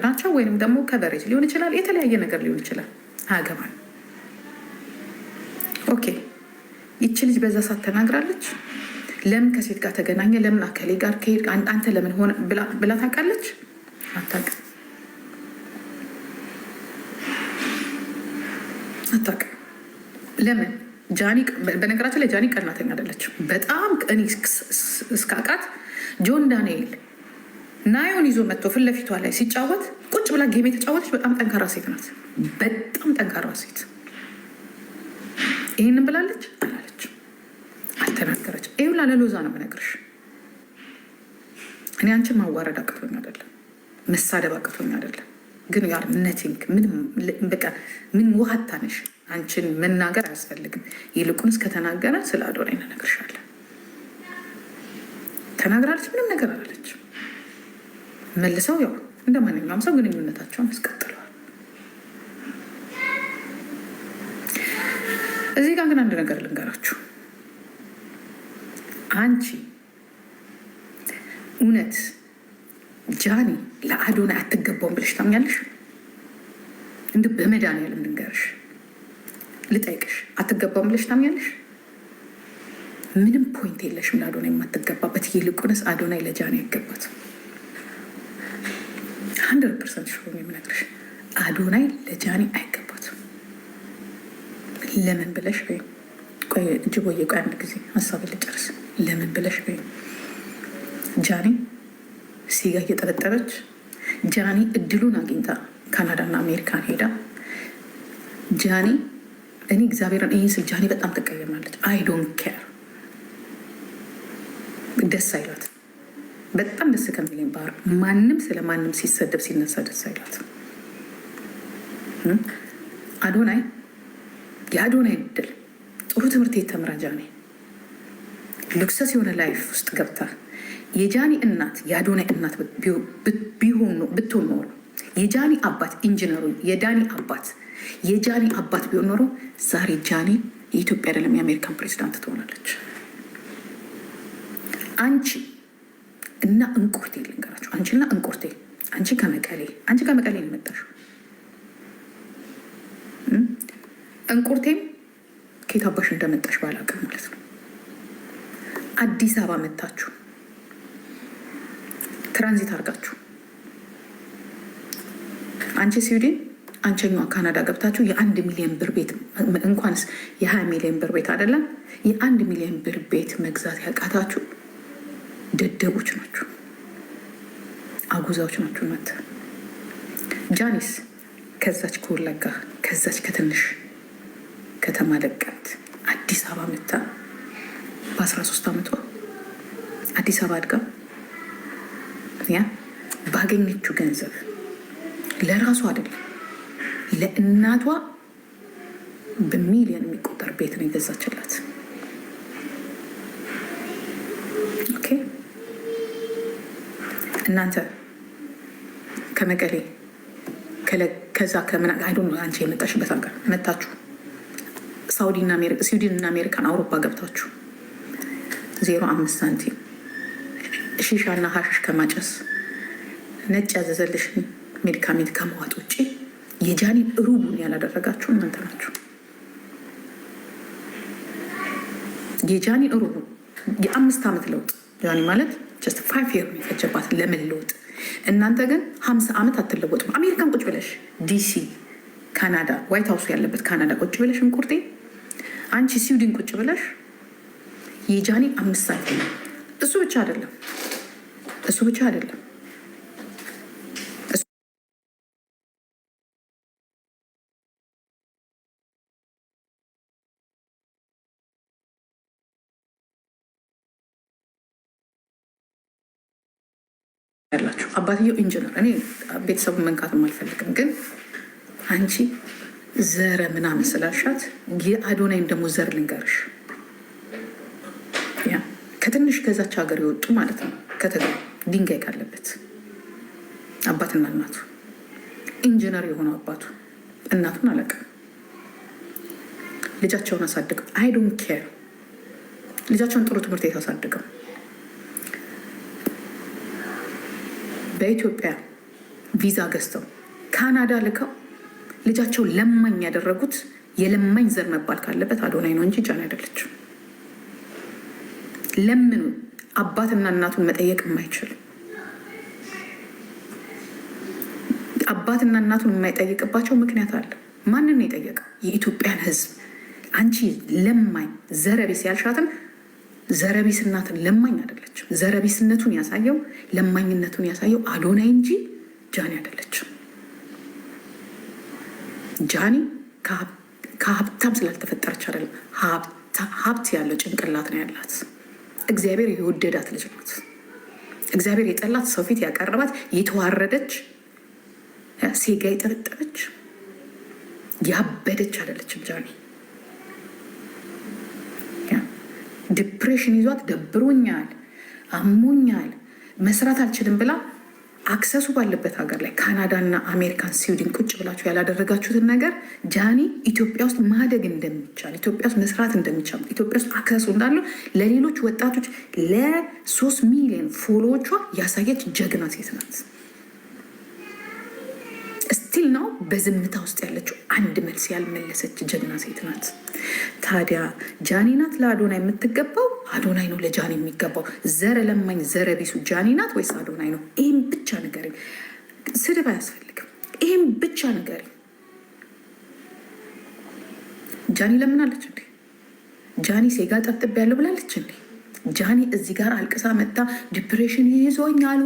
ናቸው ወይንም ደግሞ ከቨሬጅ ሊሆን ይችላል፣ የተለያየ ነገር ሊሆን ይችላል። አያገባል። ኦኬ ይቺ ልጅ በዛ ሰዓት ተናግራለች። ለምን ከሴት ጋር ተገናኘ? ለምን አከሌ ጋር ከሄድ አንተ ለምን ሆነ ብላ ታውቃለች? አታውቅም። ለምን ጃኒ? በነገራችን ላይ ጃኒ ቀናተኛ አይደለችም። በጣም እኔ እስካቃት ጆን ዳንኤል ናዮን ይዞ መጥቶ ፊት ለፊቷ ላይ ሲጫወት ቁጭ ብላ ጌም የተጫወተች በጣም ጠንካራ ሴት ናት። በጣም ጠንካራ ሴት። ይህንን ብላለች አላለች? አልተናገረች። ይኸው ላለሎዛ ነው የምነግርሽ። እኔ አንቺን ማዋረድ አቅቶኝ አይደለም፣ መሳደብ አቅቶኝ አይደለም። ግን ያር ነቲንግ ምን ውሃታ ነሽ? አንቺን መናገር አያስፈልግም። ይልቁንስ ከተናገረ ስለ አዶናይ እነግርሻለሁ። ተናግራለች፣ ምንም ነገር አላለች። መልሰው ያው እንደ ማንኛውም ሰው ግንኙነታቸውን ያስቀጥለዋል። እዚህ ጋር ግን አንድ ነገር ልንገራችሁ። አንቺ እውነት ጃኒ ለአዶናይ አትገባውም ብለሽ ታምኛለሽ? እንደ በመድኃኒዓለም ልንገርሽ፣ ልጠይቅሽ፣ አትገባውም ብለሽ ታምኛለሽ? ምንም ፖይንት የለሽም ለአዶናይ የማትገባበት። ይልቁንስ አዶናይ ለጃኒ አይገባት። 100% ሽሮ የምነግርሽ አዶናይ ለጃኒ አይገባትም። ለምን ብለሽ ወይም ቆይ እጅቦዬ፣ ቆይ አንድ ጊዜ ሀሳብ ልጨርስ። ለምን ብለሽ ወይም ጃኒ ሲጋ እየጠረጠረች ጃኒ እድሉን አግኝታ ካናዳና አሜሪካን ሄዳ ጃኒ እኔ እግዚአብሔርን ይህን ስል ጃኒ በጣም ትቀየማለች። አይ ዶንት ኬር፣ ደስ አይላት። በጣም ደስ ከሚለኝ ባህር ማንም ስለ ማንም ሲሰደብ ሲነሳ ደስ አይላት። አዶናይ የአዶናይ እድል ጥሩ ትምህርት የተምራ ጃኒ ሉክሰስ የሆነ ላይፍ ውስጥ ገብታ የጃኒ እናት የአዶናይ እናት ብትሆን ኖሮ የጃኒ አባት ኢንጂነሩ የዳኒ አባት የጃኒ አባት ቢሆን ኖሮ ዛሬ ጃኒ የኢትዮጵያ አይደለም የአሜሪካን ፕሬዚዳንት ትሆናለች። አንቺ እና እንቁርቴ ልንገራችሁ፣ አንቺና እንቁርቴ፣ አንቺ ከመቀሌ ነው የመጣሽው። እንቁርቴም ከየት አባሽ እንደመጣሽ ባላውቅም ማለት ነው። አዲስ አበባ መታችሁ ትራንዚት አድርጋችሁ አንቺ ስዊድን አንቸኛዋ ካናዳ ገብታችሁ የ1 ሚሊዮን ብር ቤት እንኳንስ የ20 ሚሊዮን ብር ቤት አይደለም የ1 ሚሊዮን ብር ቤት መግዛት ያቃታችሁ ደደቦች ናችሁ፣ አጉዛዎች ናችሁ እናንተ። ጃኒስ ከዛች ከወለጋ ከዛች ከትንሽ ከተማ ለቀት አዲስ አበባ መታ በ13 ዓመቷ አዲስ አበባ አድጋ ያ ባገኘችው ገንዘብ ለራሷ አይደለም ለእናቷ በሚሊዮን የሚቆጠር ቤት ነው የገዛችላት። ኦኬ እናንተ ከመቀሌ ከዛ ከምና አይዶ አንቺ የመጣሽበት ሀገር መታችሁ ስዊድን እና አሜሪካን አውሮፓ ገብታችሁ 0.5 ሳንቲም ሺሻና ሀሽሽ ከማጨስ ነጭ ያዘዘልሽን ሜዲካሜንት ከመዋጥ ውጭ የጃኒ ሩቡን ያላደረጋችሁ እናንተ ናችሁ። የጃኒ ሩቡ የ5 ዓመት ለውጥ ጃኒ ማለት ጀስት 5 year የፈጀባት ለመለወጥ። እናንተ ግን 50 ዓመት አትለወጡም። አሜሪካን ቁጭ ብለሽ ዲሲ ካናዳ ዋይት ሀውሱ ያለበት ካናዳ ቁጭ ብለሽ እንቁርጤ፣ አንቺ ስዊድን ቁጭ ብለሽ የጃኒ 5 ሳንቲም። እሱ ብቻ አይደለም ያላችሁ አባትየው ኢንጂነር። እኔ ቤተሰቡን መንካትም አልፈልግም፣ ግን አንቺ ዘረ ምናምን ስላልሻት የአዶናይን ደግሞ ዘር ልንገርሽ። ያ ከትንሽ ከዛች ሀገር የወጡ ማለት ነው ከተገኙ ድንጋይ ካለበት አባትና እናቱ ኢንጂነር የሆነው አባቱ እናቱን አለቀም ልጃቸውን አሳድገው አይ ዶንት ኬር ልጃቸውን ጥሩ ትምህርት ቤት አሳድገው በኢትዮጵያ ቪዛ ገዝተው ካናዳ ልከው ልጃቸው ለማኝ ያደረጉት የለማኝ ዘር መባል ካለበት አዶናይ ነው እንጂ ጃኒ አይደለችም። ለምኑ አባትና እናቱን መጠየቅ የማይችል አባትና እናቱን የማይጠይቅባቸው ምክንያት አለ። ማንን ነው የጠየቀው? የኢትዮጵያን ሕዝብ። አንቺ ለማኝ ዘረቢስ ያልሻትን ዘረቢስ እናትን ለማኝ አይደለችም። ዘረቢስነቱን ያሳየው ለማኝነቱን ያሳየው አዶናይ እንጂ ጃኒ አይደለችም። ጃኒ ከሀብታም ስላልተፈጠረች አይደለም፣ ሀብት ያለው ጭንቅላት ነው ያላት። እግዚአብሔር የወደዳት ልጅ ናት። እግዚአብሔር የጠላት ሰው ፊት ያቀረባት የተዋረደች ሴጋ የጠበጠበች ያበደች አይደለችም ጃኒ። ዲፕሬሽን ይዟት ደብሮኛል፣ አሞኛል፣ መስራት አልችልም ብላ አክሰሱ ባለበት ሀገር ላይ ካናዳና አሜሪካን፣ ስዊድን ቁጭ ብላችሁ ያላደረጋችሁትን ነገር ጃኒ ኢትዮጵያ ውስጥ ማደግ እንደሚቻል፣ ኢትዮጵያ ውስጥ መስራት እንደሚቻል፣ ኢትዮጵያ ውስጥ አክሰሱ እንዳለው ለሌሎች ወጣቶች ለ3 ሚሊዮን ፎሎዎቿ ያሳየች ጀግና ሴት ናት። ስቲል ነው በዝምታ ውስጥ ያለችው አንድ መልስ ያልመለሰች ጀግና ሴት ናት። ታዲያ ጃኒ ናት ለአዶናይ የምትገባው? አዶናይ ነው ለጃኒ የሚገባው? ዘረ ለማኝ ዘረ ቢሱ ጃኒ ናት ወይስ አዶናይ ነው? ይህም ብቻ ነገር፣ ስድብ አያስፈልግም። ይህም ብቻ ነገር። ጃኒ ለምናለች እንዴ? ጃኒ ሴጋ ጠብጥብ ያለው ብላለች እንዴ? ጃኒ እዚህ ጋር አልቅሳ መጣ ዲፕሬሽን ይዞኛል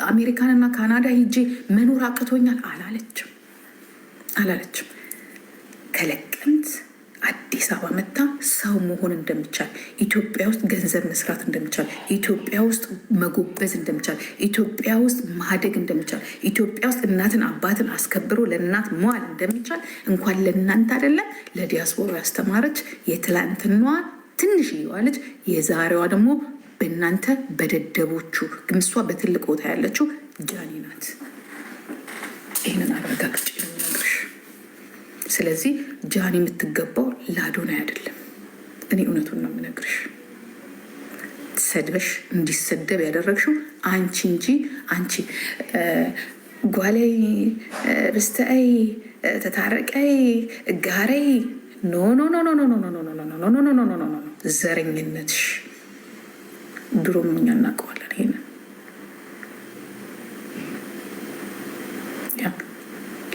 አሜሪካንና ካናዳ ሂጄ መኖር አቅቶኛል አላለችም። ከለቀምት አዲስ አበባ መታ ሰው መሆን እንደሚቻል፣ ኢትዮጵያ ውስጥ ገንዘብ መስራት እንደሚቻል፣ ኢትዮጵያ ውስጥ መጎበዝ እንደሚቻል፣ ኢትዮጵያ ውስጥ ማደግ እንደሚቻል፣ ኢትዮጵያ ውስጥ እናትን አባትን አስከብሮ ለእናት መዋል እንደሚቻል እንኳን ለእናንተ አይደለም ለዲያስፖራ ያስተማረች የትላንትናዋ ትንሽዬዋ ልጅ የዛሬዋ ደግሞ በእናንተ በደደቦቹ ግን እሷ በትልቅ ቦታ ያለችው ጃኒ ናት። ይህንን አረጋግጬ ነው የምነግርሽ። ስለዚህ ጃኒ የምትገባው ለአዶናይ አይደለም። እኔ እውነቱን ነው የምነግርሽ። ሰድበሽ እንዲሰደብ ያደረግሽው አንቺ እንጂ አንቺ ጓላይ ብስተአይ ተታረቀይ ጋረይ ኖ ኖ ኖ ኖ ኖ ኖ ኖ ኖ ኖ ኖ ኖ ኖ ዘረኝነትሽ ድሮም እኛ እናውቀዋለን። ይሄንን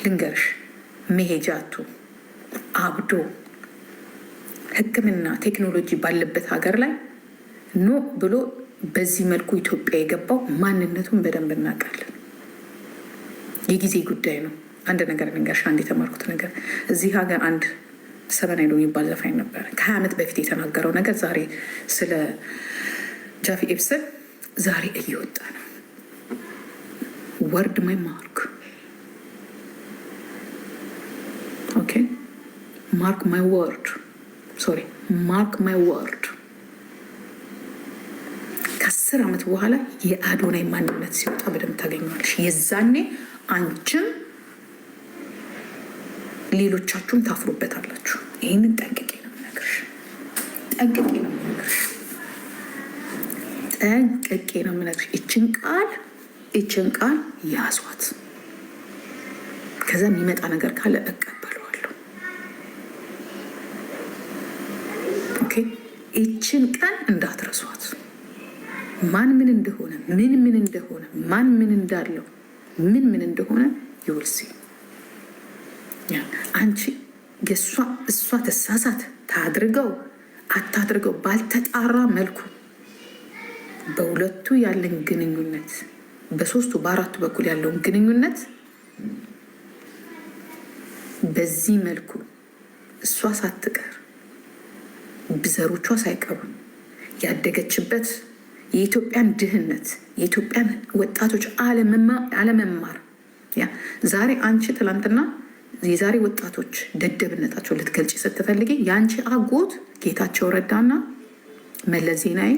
ልንገርሽ፣ መሄጃ አቶ አብዶ ሕክምና ቴክኖሎጂ ባለበት ሀገር ላይ ኖ ብሎ በዚህ መልኩ ኢትዮጵያ የገባው ማንነቱን በደንብ እናውቃለን። የጊዜ ጉዳይ ነው። አንድ ነገር ልንገርሽ፣ አንድ የተማርኩት ነገር እዚህ ሀገር አንድ ሰበን አይዶ የሚባል ዘፋኝ ነበር። ከ20 ዓመት በፊት የተናገረው ነገር ዛሬ ስለ ጃፊ ኤፕሰን ዛሬ እየወጣ ነው። ወርድ ማይ ማርክ ኦኬ፣ ማርክ ማይ ወርድ ሶሪ፣ ማርክ ማይ ወርድ። ከ10 ዓመት በኋላ የአዶናይ ማንነት ሲወጣ በደንብ ታገኘዋለሽ። የዛኔ አንቺም ሌሎቻችሁም ታፍሩበታላችሁ። ይህንን ጠንቅቄ ነው የምነግርሽ። ጠንቅቄ ነው የምነግርሽ። ይችን ቃል ያዟት። ከዛ የሚመጣ ነገር ካለ እቀበለዋለሁ። ኦኬ፣ ይችን ቀን እንዳትረሷት። ማን ምን እንደሆነ ማን ምን እንዳለው ምን እንደሆነ ይወልሲ አንቺ እሷ ተሳሳት ታድርገው አታድርገው ባልተጣራ መልኩ በሁለቱ ያለን ግንኙነት በሶስቱ በአራቱ በኩል ያለውን ግንኙነት በዚህ መልኩ እሷ ሳትቀር ብዘሮቿ ሳይቀሩ ያደገችበት የኢትዮጵያን ድህነት የኢትዮጵያን ወጣቶች አለመማር ዛሬ አንቺ ትላንትና የዛሬ ወጣቶች ደደብነታቸው ልትገልጪ ስትፈልጊ የአንቺ አጎት ጌታቸው ረዳና መለስ ዜናዊ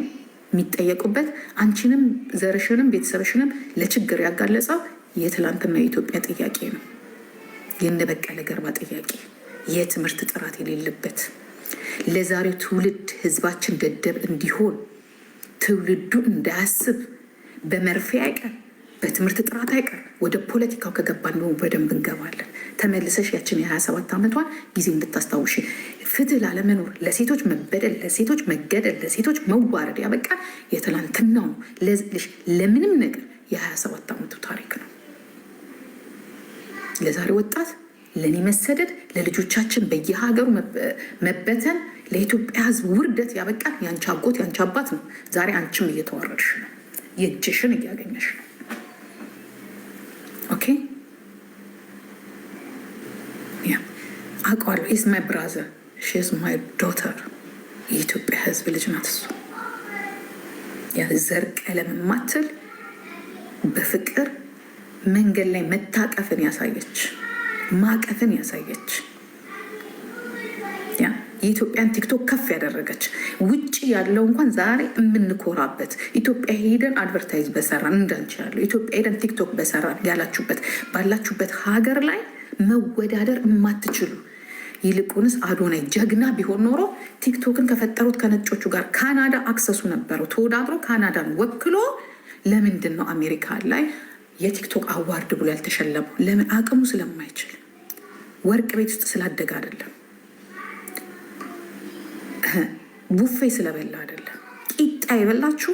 የሚጠየቁበት አንቺንም ዘርሽንም ቤተሰብሽንም ለችግር ያጋለጸው የትላንትና የኢትዮጵያ ጥያቄ ነው። የነበቀለ ገርባ ጥያቄ፣ የትምህርት ጥራት የሌለበት ለዛሬው ትውልድ ህዝባችን ደደብ እንዲሆን ትውልዱ እንዳያስብ በመርፌ አይቀር በትምህርት ጥራት አይቀር ወደ ፖለቲካው ከገባን ነው በደንብ እንገባለን። ተመልሰሽ ያችን የ27 ዓመቷን ጊዜ እንድታስታውሽ ፍትህ ላለመኖር፣ ለሴቶች መበደል፣ ለሴቶች መገደል፣ ለሴቶች መዋረድ ያበቃ የትላንትናው ነው። ለምንም ነገር የ27 ዓመቱ ታሪክ ነው። ለዛሬ ወጣት ለእኔ መሰደድ፣ ለልጆቻችን በየሀገሩ መበተን፣ ለኢትዮጵያ ሕዝብ ውርደት ያበቃን ያንቺ አጎት ያንቺ አባት ነው። ዛሬ አንቺም እየተዋረድሽ ነው፣ የእጅሽን እያገኘሽ ነው። ኦኬ ያ አውቀዋለሁ። ኢዝ ማይ ብራዘር ሺዝ ማይ ዶተር። የኢትዮጵያ ሕዝብ ልጅ ናት እሱ። ያ ዘር ቀለም ማትል በፍቅር መንገድ ላይ መታቀፍን ያሳየች ማቀፍን ያሳየች የኢትዮጵያን ቲክቶክ ከፍ ያደረገች ውጭ ያለው እንኳን ዛሬ የምንኮራበት ኢትዮጵያ ሄደን አድቨርታይዝ በሰራን እንዳንቺ ያለው ኢትዮጵያ ሄደን ቲክቶክ በሰራን ያላችሁበት ባላችሁበት ሀገር ላይ መወዳደር የማትችሉ ይልቁንስ አዶናይ ጀግና ቢሆን ኖሮ ቲክቶክን ከፈጠሩት ከነጮቹ ጋር ካናዳ አክሰሱ ነበረው። ተወዳድሮ ካናዳን ወክሎ ለምንድን ነው አሜሪካ ላይ የቲክቶክ አዋርድ ብሎ ያልተሸለመው? ለምን? አቅሙ ስለማይችል ወርቅ ቤት ውስጥ ስላደገ አይደለም። ቡፌ ስለበላ አይደለም። ቂጣ የበላችሁ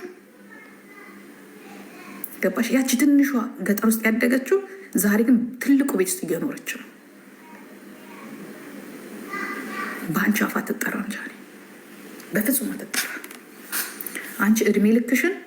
ገባሽ? ያቺ ትንሿ ገጠር ውስጥ ያደገችው ዛሬ ግን ትልቁ ቤት ውስጥ እየኖረች ነው። በአንቺ አፍ አትጠራም ዛሬ፣ በፍጹም አትጠራ። አንቺ እድሜ ልክሽን